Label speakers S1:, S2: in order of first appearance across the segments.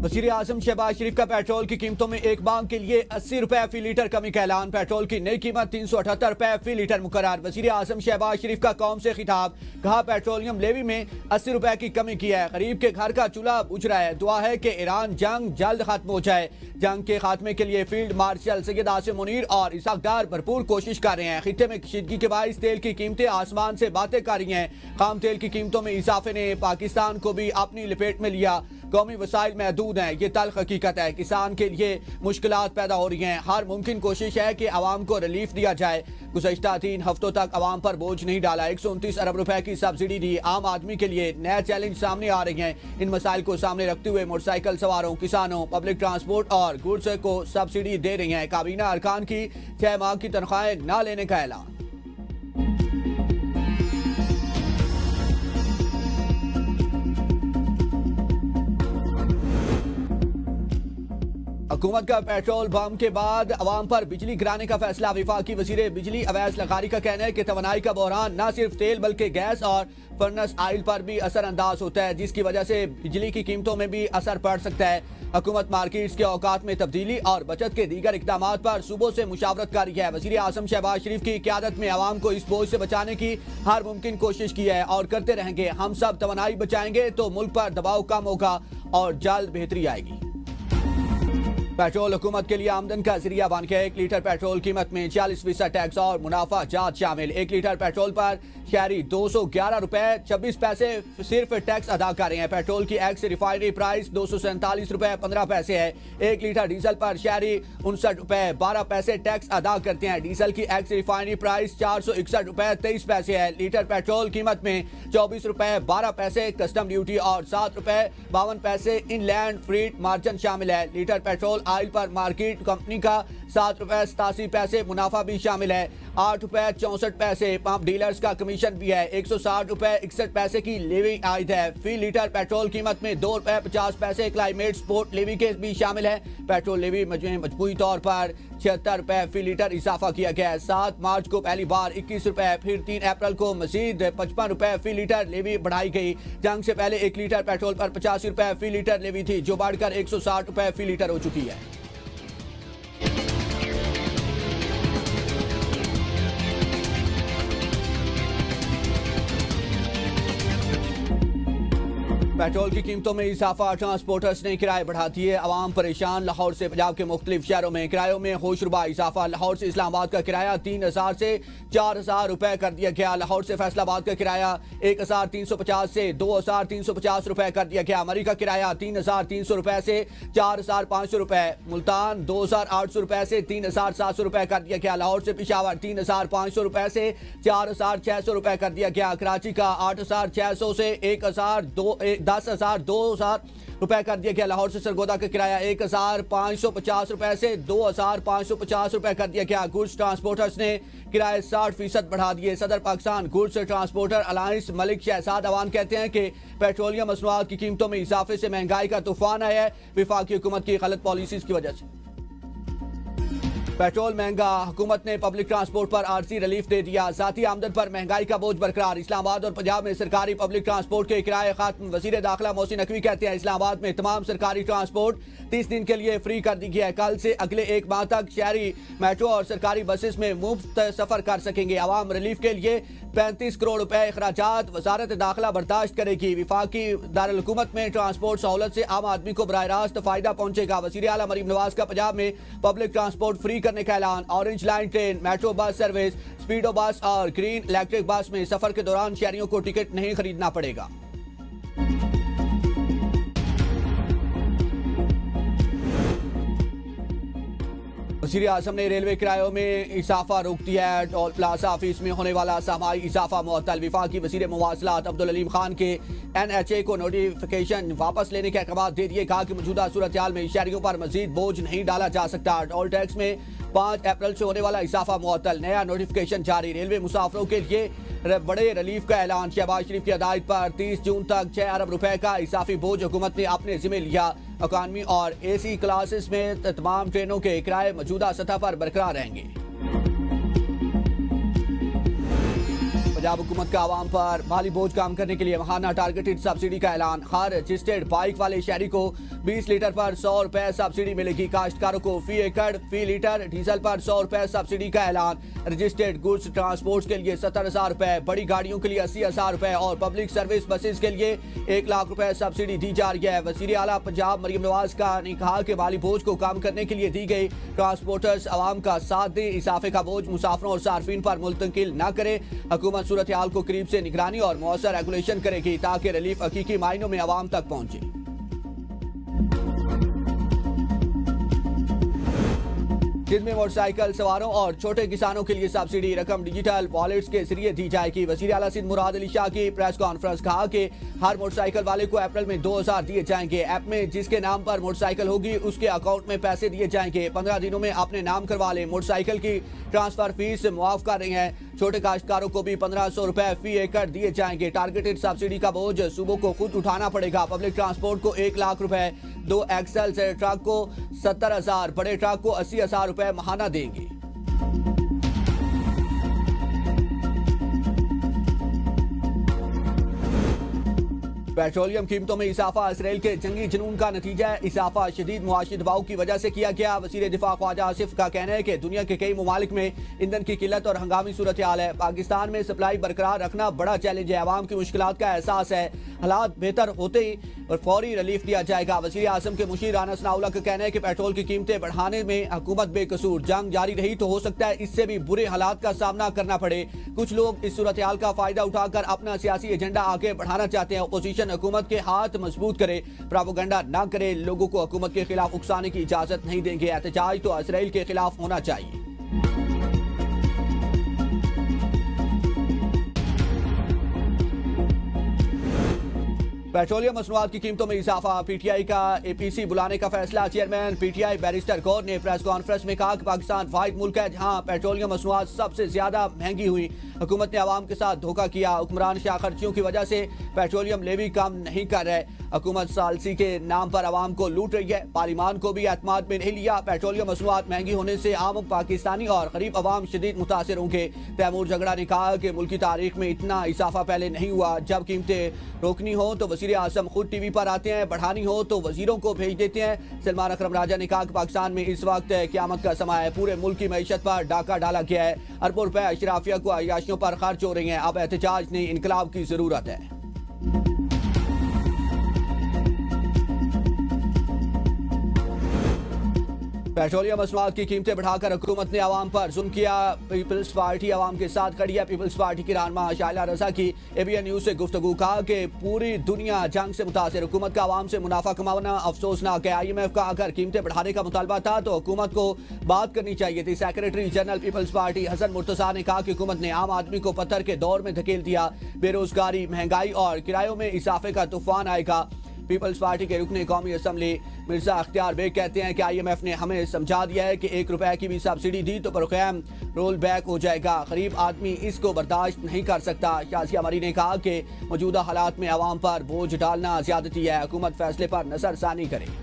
S1: वज़ीर आज़म शहबाज शरीफ का पेट्रोल की कीमतों में एक मांग के लिए 80 रुपए फी लीटर कमी का ऐलान। पेट्रोल की नई कीमत 378 रुपए फी लीटर मुकर्रर। वज़ीर आज़म शहबाज शरीफ का कौम से खिताब, कहा पेट्रोलियम लेवी में 80 रुपए की कमी की है। गरीब के घर का चूल्हा बुझ रहा है, दुआ है कि ईरान जंग जल्द खत्म हो जाए। जंग के खात्मे के लिए फील्ड मार्शल सैयद आसिम मुनीर और इसाक डार भरपूर कोशिश कर रहे हैं। खित्ते में कशीदगी के बाइस तेल की कीमतें आसमान से बातें कर रही हैं। खाम तेल की कीमतों में इजाफे ने पाकिस्तान को भी अपनी लपेट में लिया। कौमी वसाइल महदूद हैं, ये तल्ख हकीकत है। किसान के लिए मुश्किलात पैदा हो रही हैं। हर मुमकिन कोशिश है कि आवाम को रिलीफ दिया जाए। गुज़श्ता 3 हफ्तों तक आवाम पर बोझ नहीं डाला। 129 अरब रुपए की सब्सिडी दी। आम आदमी के लिए नए चैलेंज सामने आ रहे हैं। इन मसाइल को सामने रखते हुए मोटरसाइकिल सवारों, किसानों, पब्लिक ट्रांसपोर्ट और गुड्स को सब्सिडी दे रही हैं। काबीना अरकान की 6 माह की तनख्वाहें न लेने का ऐलान। हुकूमत का पेट्रोल बम के बाद अवाम पर बिजली गिराने का फैसला। वफाकी वजीर बिजली अवैस लगारी का कहना है कि तवानाई का बहरान न सिर्फ तेल बल्कि गैस और फर्नस आयल पर भी असरअंदाज होता है, जिसकी वजह से बिजली की कीमतों में भी असर पड़ सकता है। हुकूमत मार्केट्स के औकात में तब्दीली और बचत के दीगर इकदाम पर सूबों से मुशावरत कर रही है। वज़ीर आज़म शहबाज शरीफ की क़यादत में आवाम को इस बोझ से बचाने की हर मुमकिन कोशिश की है और करते रहेंगे। हम सब तवानाई बचाएंगे तो मुल्क पर दबाव कम होगा और जल्द बेहतरी आएगी। पेट्रोल हुकूमत के लिए आमदन का जरिया बन गया। 1 लीटर पेट्रोल कीमत में 40% टैक्स और मुनाफा जात शामिल। 1 लीटर पेट्रोल पर शहरी 211 रुपए 26 पैसे सिर्फ टैक्स अदा कर रहे हैं। पेट्रोल की एक्स रिफाइनरी प्राइस 247 रुपए 15 पैसे है। 1 लीटर डीजल पर शहरी 59 रुपए 12 पैसे टैक्स अदा करते हैं। डीजल की एक्स रिफाइनरी प्राइस 461 रुपए 23 पैसे है। लीटर पेट्रोल कीमत में 24 रुपए 12 पैसे कस्टम ड्यूटी और 7 रुपए 52 पैसे इनलैंड फ्रीट मार्जिन शामिल है। लीटर पेट्रोल आयल पर मार्केट कंपनी का 7 रुपए 87 पैसे मुनाफा भी शामिल है। 8 रुपए 64 पैसे पंप डीलर्स का कमीशन भी है। 160 रुपए 61 पैसे की लेवी आयद है। फी लीटर पेट्रोल कीमत में 2 रुपए 50 पैसे क्लाइमेट स्पोर्ट लेवी के भी शामिल है। पेट्रोल लेवी मजमूई तौर पर 76 रुपए फी लीटर इजाफा किया गया है। 7 मार्च को पहली बार 21 रुपए, फिर 3 अप्रैल को मजीद 55 रुपए फी लीटर लेवी बढ़ाई गई। जंग से पहले 1 लीटर पेट्रोल पर 85 रुपए फी लीटर लेवी थी, जो बढ़कर 160 रुपए फी लीटर हो चुकी है। पेट्रोल की कीमतों में इजाफा, ट्रांसपोर्टर्स ने किराए बढ़ा दिए, आवाम परेशान। लाहौर से पंजाब के मुख्तलिफ शहरों में किरायों में होशरुबा इजाफा। लाहौर से इस्लामाबाद का किराया 3000 से 4000 रुपए कर दिया गया। लाहौर से फैसलाबाद का किराया 1350 से 2350 रुपए कर दिया गया। मरी का किराया 3300 रुपए से 4500 रुपए। मुल्तान 2800 रुपए से 3700 रुपए कर दिया गया। लाहौर से पेशावर 3500 रुपए से 4600 रुपए कर दिया गया। कराची का 8600 से 10,000 रुपए कर दिया गया। लाहौर से सरगोदा का किराया 1550 रुपए से 2550 रुपए कर दिया गया। गुड्स ट्रांसपोर्टर्स ने किराए 60% बढ़ा दिए। सदर Pakistan goods transporter alliance Malik Shahzad Awan कहते हैं कि पेट्रोलियम मसनूआत की कीमतों में इजाफे से महंगाई का तूफान आया है, वफाकी हुकूमत की गलत पॉलिसीज की वजह से। पेट्रोल महंगा, हुकूमत ने पब्लिक ट्रांसपोर्ट पर आरसी रिलीफ दे दिया। जाती आमदन पर महंगाई का बोझ बरकरार। इस्लामाबाद और पंजाब में सरकारी पब्लिक ट्रांसपोर्ट के किराए खत्म। वजीर दाखिला मोहसिन नकवी कहते हैं इस्लामाबाद में तमाम सरकारी ट्रांसपोर्ट 30 दिन के लिए फ्री कर दी गया है। कल से अगले 1 माह तक शहरी मेट्रो और सरकारी बसेस में मुफ्त सफर कर सकेंगे। आवाम रिलीफ के लिए 35 करोड़ रुपए अखराजात वजारत दाखिला बर्दाश्त करेगी। विफाकी दारुल हुकूमत में ट्रांसपोर्ट सहूलत से आम आदमी को बराह रास्त फायदा पहुंचेगा। वजीर आला मरीम नवाज का पंजाब में पब्लिक ट्रांसपोर्ट फ्री करने का ऐलान। Orange line train, metro bus service, speedo bus और ग्रीन इलेक्ट्रिक बस में सफर के दौरान शहरियों को टिकट नहीं खरीदना पड़ेगा। वज़ीर आज़म ने रेलवे किरायों में इजाफा रोक दिया है। टोल प्लाजा फीस में होने वाला समाई इजाफा मुअत्तल। वफाकी वज़ीर मवासलात अब्दुल अलीम खान के NHA को नोटिफिकेशन वापस लेने के अहकाम दे दिए। कहा कि मौजूदा सूरत हाल में शहरियों पर मजीद बोझ नहीं डाला जा सकता। टोल टैक्स में 5 अप्रैल से होने वाला इजाफा मुअत्तल। नया नोटिफिकेशन जारी। रेलवे मुसाफिरों के लिए बड़े रिलीफ का ऐलान। शहबाज शरीफ की हदायत पर 30 जून तक 6 अरब रुपए का इजाफी बोझ हुकूमत ने अपने जिम्मे लिया। इकॉनमी और AC क्लासेस में तमाम ट्रेनों के किराए मौजूदा सतह पर बरकरार रहेंगे। पंजाब हुकूमत का आवाम पर माली बोझ कम करने के लिए महाना टारगेटेड सब्सिडी का ऐलान। हर रजिस्टर्ड बाइक वाले शहरी को 20 लीटर पर 100 रुपए सब्सिडी मिलेगी। काश्तकारों को फी एकड़ फी लीटर डीजल पर 100 रुपए सब्सिडी का ऐलान। रजिस्टर्ड गुड्स ट्रांसपोर्ट के लिए 70,000 रुपए, बड़ी गाड़ियों के लिए 80,000 रुपए और पब्लिक सर्विस बसेस के लिए 1 लाख रुपए सब्सिडी दी जा रही है। वज़ीर आला पंजाब मरियम नवाज ने कहा कि माली बोझ को कम करने के लिए दी गई ट्रांसपोर्टर्स आवाम का साथ दें, इजाफे का बोझ मुसाफिरों और सार्फिन पर मुंतकिल न करे। हुकूमत सूरत हाल को करीब से निगरानी और मौसर रेगुलेशन करेगी ताकि रिलीफ हकीकी मायनों में आवाम तक पहुंचे। जिनमें मोटरसाइकिल सवारों और छोटे किसानों के लिए सब्सिडी रकम डिजिटल वॉलेट्स के जरिए दी जाएगी। वज़ीर आला सिंध मुराद अली शाह की प्रेस कॉन्फ्रेंस कहा कि हर मोटरसाइकिल वाले को अप्रैल में 2000 दिए जाएंगे। ऐप में जिसके नाम पर मोटरसाइकिल होगी उसके अकाउंट में पैसे दिए जाएंगे। 15 दिनों में अपने नाम करवा लें। मोटरसाइकिल की ट्रांसफर फीस मुआफ कर रही है। छोटे काश्तकारों को भी 1500 रुपए फी एकड़ दिए जाएंगे। टारगेटेड सब्सिडी का बोझ सूबों को खुद उठाना पड़ेगा। पब्लिक ट्रांसपोर्ट को 1 लाख रुपए, 2 एक्सल से ट्रक को 70,000, बड़े ट्रक को 80,000 रुपए महाना देंगे। पेट्रोलियम कीमतों में इजाफा इसराइल के जंगी जुनून का नतीजा है। इजाफा शदीद मुआशी दबाव की वजह से किया गया। वज़ीर दिफा ख्वाजा आसिफ का कहना है कि दुनिया के कई ममालिक में ईंधन की किल्लत और हंगामी सूरत हाल है। पाकिस्तान में सप्लाई बरकरार रखना बड़ा चैलेंज है। आवाम की मुश्किलात का एहसास है। हालात बेहतर होते ही और फौरी रिलीफ दिया जाएगा। वज़ीर आज़म के मुशीर राना सनाउल्लाह का कहना है कि पेट्रोल की कीमतें बढ़ाने में हुकूमत बेकसूर। जंग जारी रही तो हो सकता है इससे भी बुरे हालात का सामना करना पड़े। कुछ लोग इस सूरत हाल का फायदा उठाकर अपना सियासी एजेंडा आगे बढ़ाना चाहते हैं। अपोजिशन हुकूमत के हाथ मजबूत करे, प्रोपेगेंडा ना करे। लोगों को हुकूमत के खिलाफ उकसाने की इजाजत नहीं देंगे। एहतजाज तो इसराइल के खिलाफ होना चाहिए। पेट्रोलियम मसनूआत की कीमतों में इजाफा। पीटीआई का एपीसी बुलाने का फैसला। चेयरमैन पीटीआई बैरिस्टर गौर ने प्रेस कॉन्फ्रेंस में कहा कि पाकिस्तान वाहिद मुल्क है जहां पेट्रोलियम मसनूआत सबसे ज्यादा महंगी हुई। हुकूमत ने आवाम के साथ धोखा किया। हुक्मरान शाह खर्चियों की वजह से पेट्रोलियम लेवी कम नहीं कर रहे। हुकूमत सालसी के नाम पर आवाम को लूट रही है। पार्लिमान को भी एतमाद में नहीं लिया। पेट्रोलियम मसनूआत महंगी होने से आम पाकिस्तानी और गरीब आवाम शदीद मुतासिर होंगे। तैमूर झगड़ा ने कहा कि मुल्क की तारीख में इतना इजाफा पहले नहीं हुआ। जब कीमतें रोकनी हो तो वज़ीर आज़म खुद टीवी पर आते हैं, बढ़ानी हो तो वजीरों को भेज देते हैं। सलमान अकरम राजा ने कहा कि पाकिस्तान में इस वक्त क़यामत का समय है। पूरे मुल्क की मईशत पर डाका डाला गया है। अरबों रुपए अशराफिया को अयाशियों पर खर्च हो रही हैं। अब एहतजाज नहीं, इनकलाब की जरूरत है। पेट्रोलियम मसनूआत की कीमतें बढ़ाकर हुकूमत ने आवाम पर जुल्म किया। पीपल्स पार्टी आवाम के साथ खड़ी है। पीपल्स पार्टी की रहनुमा शाइला रजा की एबीएन न्यूज से गुफ्तगू। कहा कि पूरी दुनिया जंग से मुतासिर। हुकूमत का आवाम से मुनाफा कमाना अफसोसनाक है। IMF का अगर कीमतें बढ़ाने का मुतालबा था तो हुकूमत को बात करनी चाहिए थी। Secretary general Peoples Party Hasan Murtaza ने कहा कि हुकूमत ने आम आदमी को पत्थर के दौर में धकेल दिया। बेरोजगारी, महंगाई और किरायों में इजाफे का तूफान आएगा। पीपल्स पार्टी के रुकने कौमी असम्बली मिर्जा अख्तियार बेग कहते हैं कि IMF ने हमें समझा दिया है कि 1 रुपए की भी सब्सिडी दी तो प्रोग्राम रोल बैक हो जाएगा। गरीब आदमी इसको बर्दाश्त नहीं कर सकता। शाजिया मरी ने कहा कि मौजूदा हालात में आवाम पर बोझ डालना ज्यादती है। हुकूमत फैसले पर नजरसानी करे।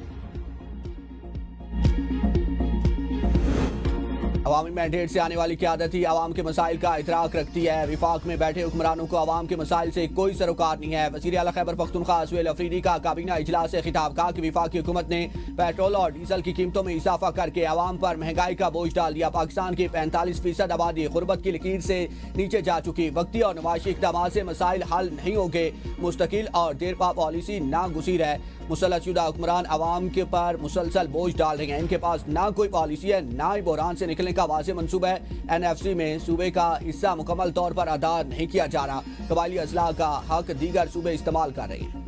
S1: अवामी मैंडेट से आने वाली क़यादत ही आवाम के मसाइल का इतराक रखती है। विफाक में बैठे हुक्मरानों को आवाम के मसाइल से कोई सरोकार नहीं है। वज़ीर आला खैबर पख्तूनख्वा सुहेल अफरीदी का काबीना इजलास से खिताब। कहा कि विफाकी हुकूमत ने पेट्रोल और डीजल की कीमतों में इजाफा करके आवाम पर महंगाई का बोझ डाल दिया। पाकिस्तान की 45% आबादी गुर्बत की लकीर से नीचे जा चुकी। वक्ती और नमाशी इक़दामात से मसाइल हल नहीं होंगे। मुस्तकिल और देरपा पॉलिसी नागुज़ीर है। मुसल्लतशुदा हुक्मरान आवाम के पर मुसलसल बोझ डाल रहे हैं। इनके पास ना कोई पॉलिसी है, ना ही बहरान से निकलने का वाज़ेह मंसूबा है। NFC में सूबे का हिस्सा मुकम्मल तौर पर अदा नहीं किया जा रहा। कबायली अजला का हक दीगर सूबे इस्तेमाल कर रहे हैं।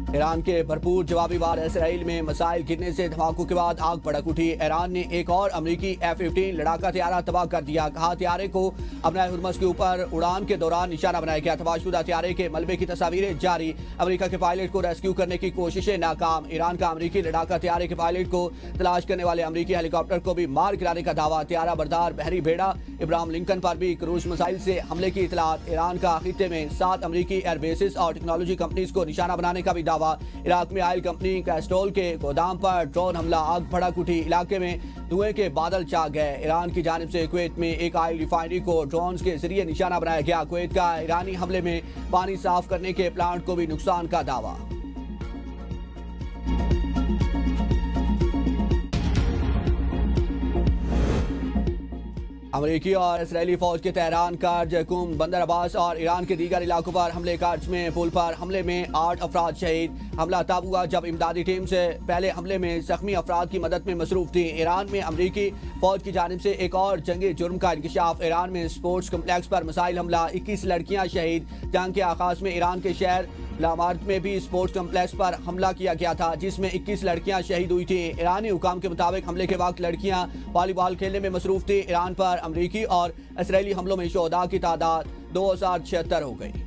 S1: ईरान के भरपूर जवाबी वार इसराइल में मिसाइल गिरने से धमाकों के बाद आग भड़क उठी। ईरान ने एक और अमरीकी F-15 लड़ाका तैयारा तबाह कर दिया। कहा तैयारे को अपनाए हुर्मस के ऊपर उड़ान के दौरान निशाना बनाया गया। तबाहशुदा तैयारे के मलबे की तस्वीरें जारी। अमेरिका के पायलट को रेस्क्यू करने की कोशिशें नाकाम। ईरान का अमरीकी लड़ाका तैयारे के पायलट को तलाश करने वाले अमरीकी हेलीकॉप्टर को भी मार गिराने का दावा। तैयारा बरदार बहरी भेड़ा इब्राहिम लिंकन पर भी क्रूज मिसाइल से हमले की इतलात। ईरान का खित्ते में 7 अमरीकी एयरबेसिस और टेक्नोलॉजी कंपनीज को निशाना बनाने का भी दावा। इराक में आयल कंपनी कैस्ट्रोल के गोदाम पर ड्रोन हमला। आग भड़क उठी। इलाके में धुएं के बादल छा गए। ईरान की जानिब से कुवैत में एक ऑयल रिफाइनरी को ड्रोन के जरिए निशाना बनाया गया। कुवैत का ईरानी हमले में पानी साफ करने के प्लांट को भी नुकसान का दावा। अमेरिकी और इसराइली फौज के तेहरान कर्ज कुम बंदर अब्बास और ईरान के दीगर इलाकों पर हमले। कर्ज में पुल पर हमले में 8 अफराद शहीद। हमला तब हुआ जब इमदादी टीम से पहले हमले में जख्मी अफराद की मदद में मसरूफ थी। ईरान में अमेरिकी फौज की जानिब से एक और जंगी जुर्म का इंकशाफ। ईरान में स्पोर्ट्स कम्प्लेक्स पर मिसाइल हमला, 21 लड़कियां शहीद। जंग के आगाज में ईरान के शहर लामार्ट में भी स्पोर्ट्स कम्प्लेक्स पर हमला किया गया था, जिसमें 21 लड़कियां शहीद हुई थी। ईरानी हुकाम के मुताबिक हमले के वक्त लड़कियां वॉलीबॉल खेलने में मसरूफ थी। ईरान पर अमेरिकी और इसराइली हमलों में शोहदा की तादाद 2076 हो गई।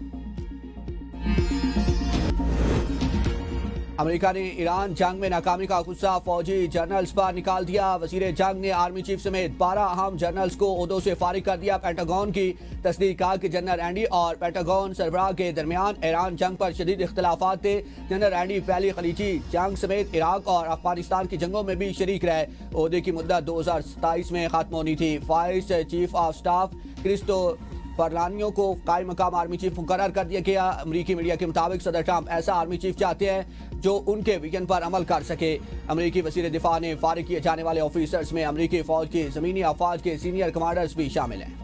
S1: अमेरिका ने ईरान जंग में नाकामी का गुस्सा फौजी जनरल्स पर निकाल दिया। वजीर जंग ने आर्मी चीफ समेत 12 अहम जनरल्स को ओहदों से फारिग कर दिया। पेंटागन की तस्दीक कहा कि जनरल एंडी और पेंटागन सरबराह के दरमियान ईरान जंग पर शदीद इख्तलाफात थे। जनरल एंडी पहली खलीजी जंग समेत इराक और अफगानिस्तान की जंगों में भी शरीक रहे। ओहदे की मुद्दत 2027 में खत्म होनी थी। वाइस चीफ ऑफ स्टाफ क्रिस्टो फरलानियो को कायम मकाम आर्मी चीफ मुकर्रर कर दिया गया। अमेरिकी मीडिया के मुताबिक सदर ट्रंप ऐसा आर्मी चीफ चाहते हैं जो उनके विजन पर अमल कर सके। अमेरिकी वजीर दिफा ने फारिग किए जाने वाले ऑफिसर्स में अमेरिकी फौज के जमीनी अफवाज के सीनियर कमांडर्स भी शामिल हैं।